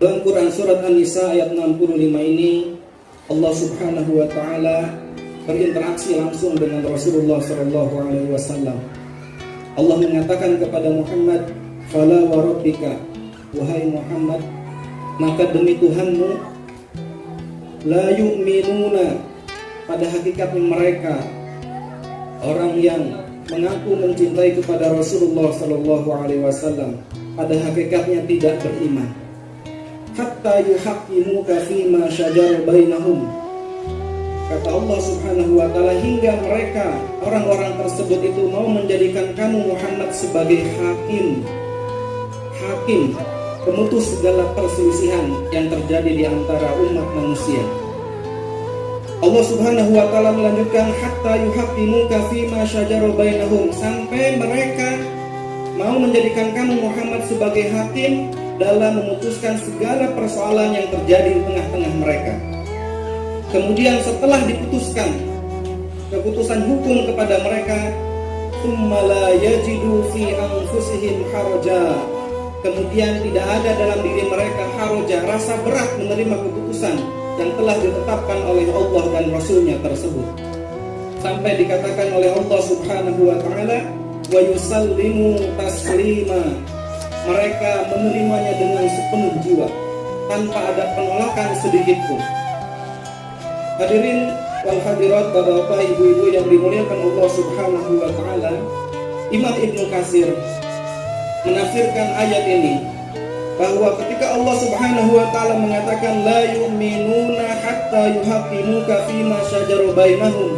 Dalam Quran surat An-Nisa ayat 65 ini Allah Subhanahu wa taala berinteraksi langsung dengan Rasulullah sallallahu alaihi wasallam. Allah mengatakan kepada Muhammad, "Fala wa rabbika," wahai Muhammad, maka demi Tuhanmu, la yu'minuna, pada hakikatnya mereka orang yang mengaku mencintai kepada Rasulullah sallallahu alaihi wasallam pada hakikatnya tidak beriman. Hatta yuhaqqimuka fima syajara bainahum, kata Allah Subhanahu wa taala, hingga mereka orang-orang tersebut itu mau menjadikan kamu Muhammad sebagai hakim pemutus segala perselisihan yang terjadi di antara umat manusia. Allah Subhanahu wa taala melanjutkan, hatta yuhaqqimuka fima syajara bainahum, sampai mereka mau menjadikan kamu Muhammad sebagai hakim dalam memutuskan segala persoalan yang terjadi di tengah-tengah mereka. Kemudian setelah diputuskan keputusan hukum kepada mereka, tsumma la yajidu fi anfusihim haraja, kemudian tidak ada dalam diri mereka haraja, rasa berat menerima keputusan yang telah ditetapkan oleh Allah dan Rasulnya tersebut. Sampai dikatakan oleh Allah Subhanahu wa ta'ala, wa yusallimu taslima, mereka menerimanya dengan sepenuh jiwa tanpa ada penolakan sedikit pun. Hadirin wal hadirat, bapak-bapak, ibu-ibu yang dimuliakan Allah Subhanahu wa taala, Imam Ibnu Katsir menafsirkan ayat ini bahwa ketika Allah Subhanahu wa taala mengatakan la yu'minuna hatta yuhaqqimuka fima syajara bainahum,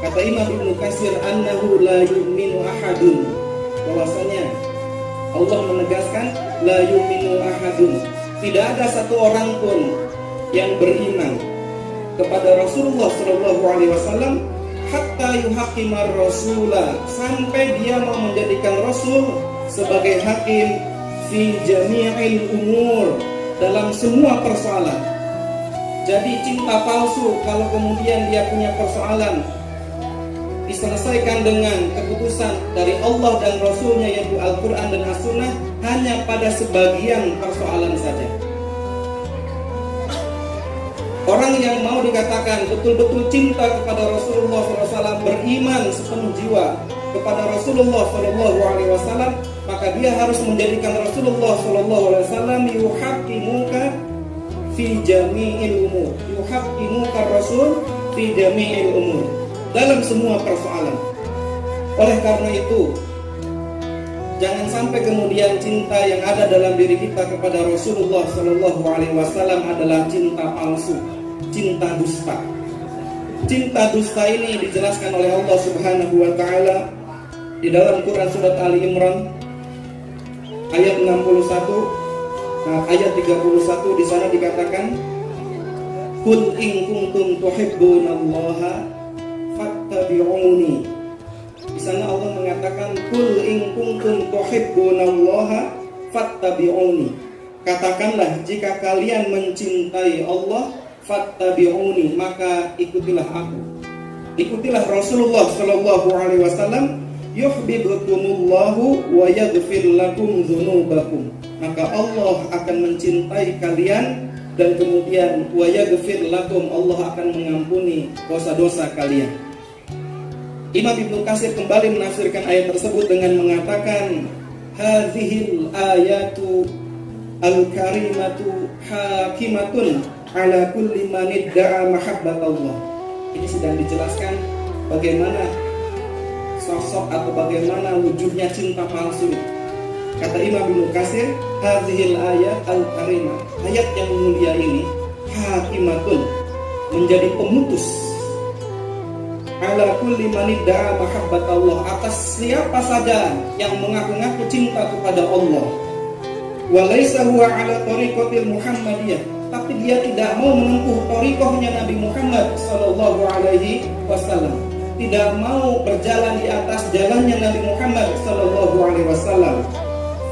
kata Imam Ibnu Katsir, annahu la yu'minu ahadun, bahwasanya Allah menegaskan la yu'minu ahadun, tidak ada satu orang pun yang beriman kepada Rasulullah sallallahu alaihi wasallam hatta yuhaqqimar rasula, sampai dia mau menjadikan Rasul sebagai hakim fi jami'il umur, dalam semua persoalan. Jadi cinta palsu kalau kemudian dia punya persoalan diselesaikan dengan keputusan dari Allah dan Rasulnya, yaitu Al-Quran dan As-Sunnah, hanya pada sebagian persoalan saja. Orang yang mau dikatakan betul-betul cinta kepada Rasulullah SAW, beriman sepenuh jiwa kepada Rasulullah SAW, maka dia harus menjadikan Rasulullah SAW yuhaqqimuka fi jami'il umur, yuhaqqimuka Rasul fi jami'il umur, dalam semua persoalan. Oleh karena itu, jangan sampai kemudian cinta yang ada dalam diri kita kepada Rasulullah Shallallahu Alaihi Wasallam adalah cinta palsu, cinta dusta. Cinta dusta ini dijelaskan oleh Allah Subhanahu Wa Taala di dalam Quran surat Ali Imran ayat 61, ayat 31, di sana dikatakan, Qul in kuntum tuhibbunallaha fattabi'uni. Di sana Allah mengatakan, Qul in kuntum tuhibbunallaha fattabi'uni. Katakanlah, jika kalian mencintai Allah, fattabi'uni, maka ikutilah aku. Ikutilah Rasulullah sallallahu alaihi wasallam, yuhibbukumullahu wa yaghfir lakum dzunubakum. Maka Allah akan mencintai kalian dan kemudian wa yaghfir lakum, Allah akan mengampuni dosa-dosa kalian. Imam Ibnu Katsir kembali menafsirkan ayat tersebut dengan mengatakan, hadhil ayatu al-karimatu hakimatun ala kulli man idda'a mahabbatallah. Ini sedang dijelaskan bagaimana sosok atau bagaimana wujudnya cinta palsu. Kata Imam Ibnu Katsir, hadhil ayat al-karimah, ayat yang mulia ini hakimatun, menjadi pemutus ala kulli man idda'a mahabbatallah, atas siapa saja yang mengaku-ngaku cinta kepada Allah. Wa laisa huwa ala tariqatil Muhammadiyah, tapi dia tidak mau menempuh tariqahnya Nabi Muhammad sallallahu alaihi wasallam, tidak mau berjalan di atas jalannya Nabi Muhammad sallallahu alaihi wasallam.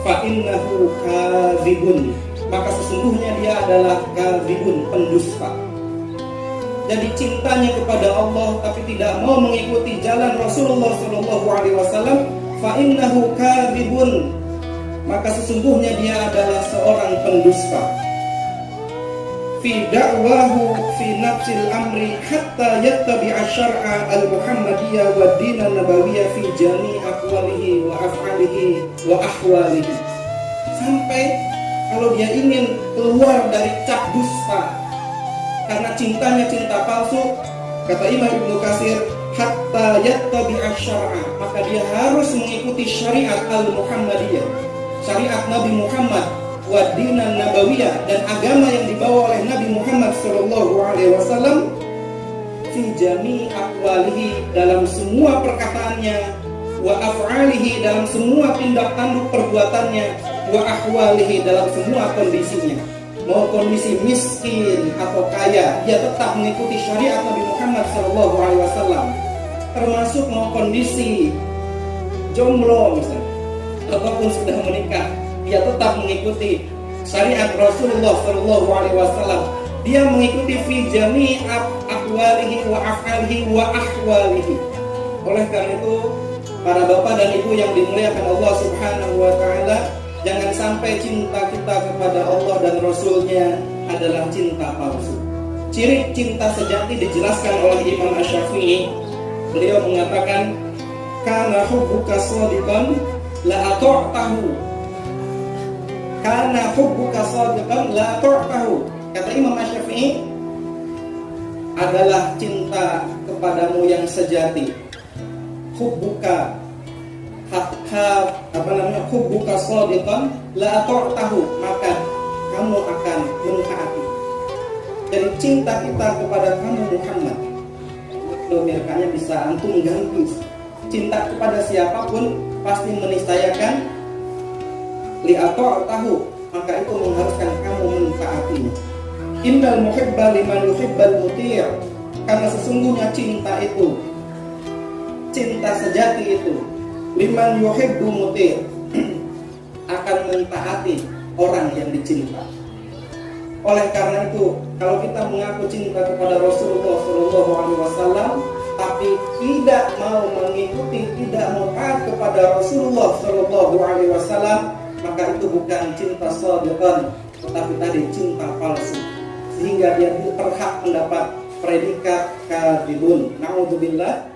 Fa innahu kadzibun, maka sesungguhnya dia adalah kadzibun, pendusta. Jadi cintanya kepada Allah tapi tidak mau mengikuti jalan Rasulullah sallallahu alaihi wasallam, fa innahu kadzibun, maka sesungguhnya dia adalah seorang pendusta. fi da'wahu fi nafsil amri hatta yattabi'a syar'a al-muhammadiyah wa din an-nabawiyah fi jami' aqwalihi wa af'alihi wa ahwalihi. Sampai kalau dia ingin keluar dari cap dusta karena cintanya cinta palsu, kata Imam Ibnu Katsir, hatta yattabi'a syar'a, maka dia harus mengikuti syariat al-muhammadiyah, syariat Nabi Muhammad, wa dinan nabawiyah, dan agama yang dibawa oleh Nabi Muhammad sallallahu alaihi wasallam, fi jami' aqwalihi, dalam semua perkataannya, wa af'alihi, dalam semua tindak tanduk perbuatannya, wa ahwalihi, dalam semua kondisinya. Mau kondisi miskin atau kaya, dia tetap mengikuti syariat Nabi Muhammad sallallahu alaihi wasallam. Termasuk mau kondisi jomblo misalnya ataupun sudah menikah, dia tetap mengikuti syariat Rasulullah sallallahu alaihi wasallam. Dia mengikuti fi jami' aqwalihi wa af'alihi wa ahwalihi. Oleh karena itu, para bapak dan ibu yang dimuliakan Allah Subhanahu wa taala, jangan sampai cinta kita kepada Allah dan Rasulnya adalah cinta palsu. Ciri cinta sejati dijelaskan oleh Imam Asy-Syafi'i. Beliau mengatakan, kana hubbuka shadiqan la ata'tahu. Kana hubbuka shadiqan la ata'tahu. Kata Imam Asy-Syafi'i, adalah cinta kepadamu yang sejati. Hubbuka hubbuka shadiqan la ata'tahu, maka kamu akan mentaati. Jadi cinta kita kepada kamu Muhammad, logikanya bisa antum ganti. Cinta kepada siapapun pasti meniscayakan li ata'tahu, maka itu mengharuskan kamu mentaatinya. Innal muhibba liman yuhibbal muti', karena sesungguhnya cinta itu, cinta sejati itu, liman yuhibbu muti', akan mentaati orang yang dicinta. Oleh karena itu, kalau kita mengaku cinta kepada Rasulullah sallallahu alaihi wasallam tapi tidak mau mengikuti, tidak mau taat kepada Rasulullah sallallahu alaihi wasallam, maka itu bukan cinta shadiqan, tetapi tadi cinta palsu, sehingga dia berhak mendapat predikat kadzibun. Na'udzubillah.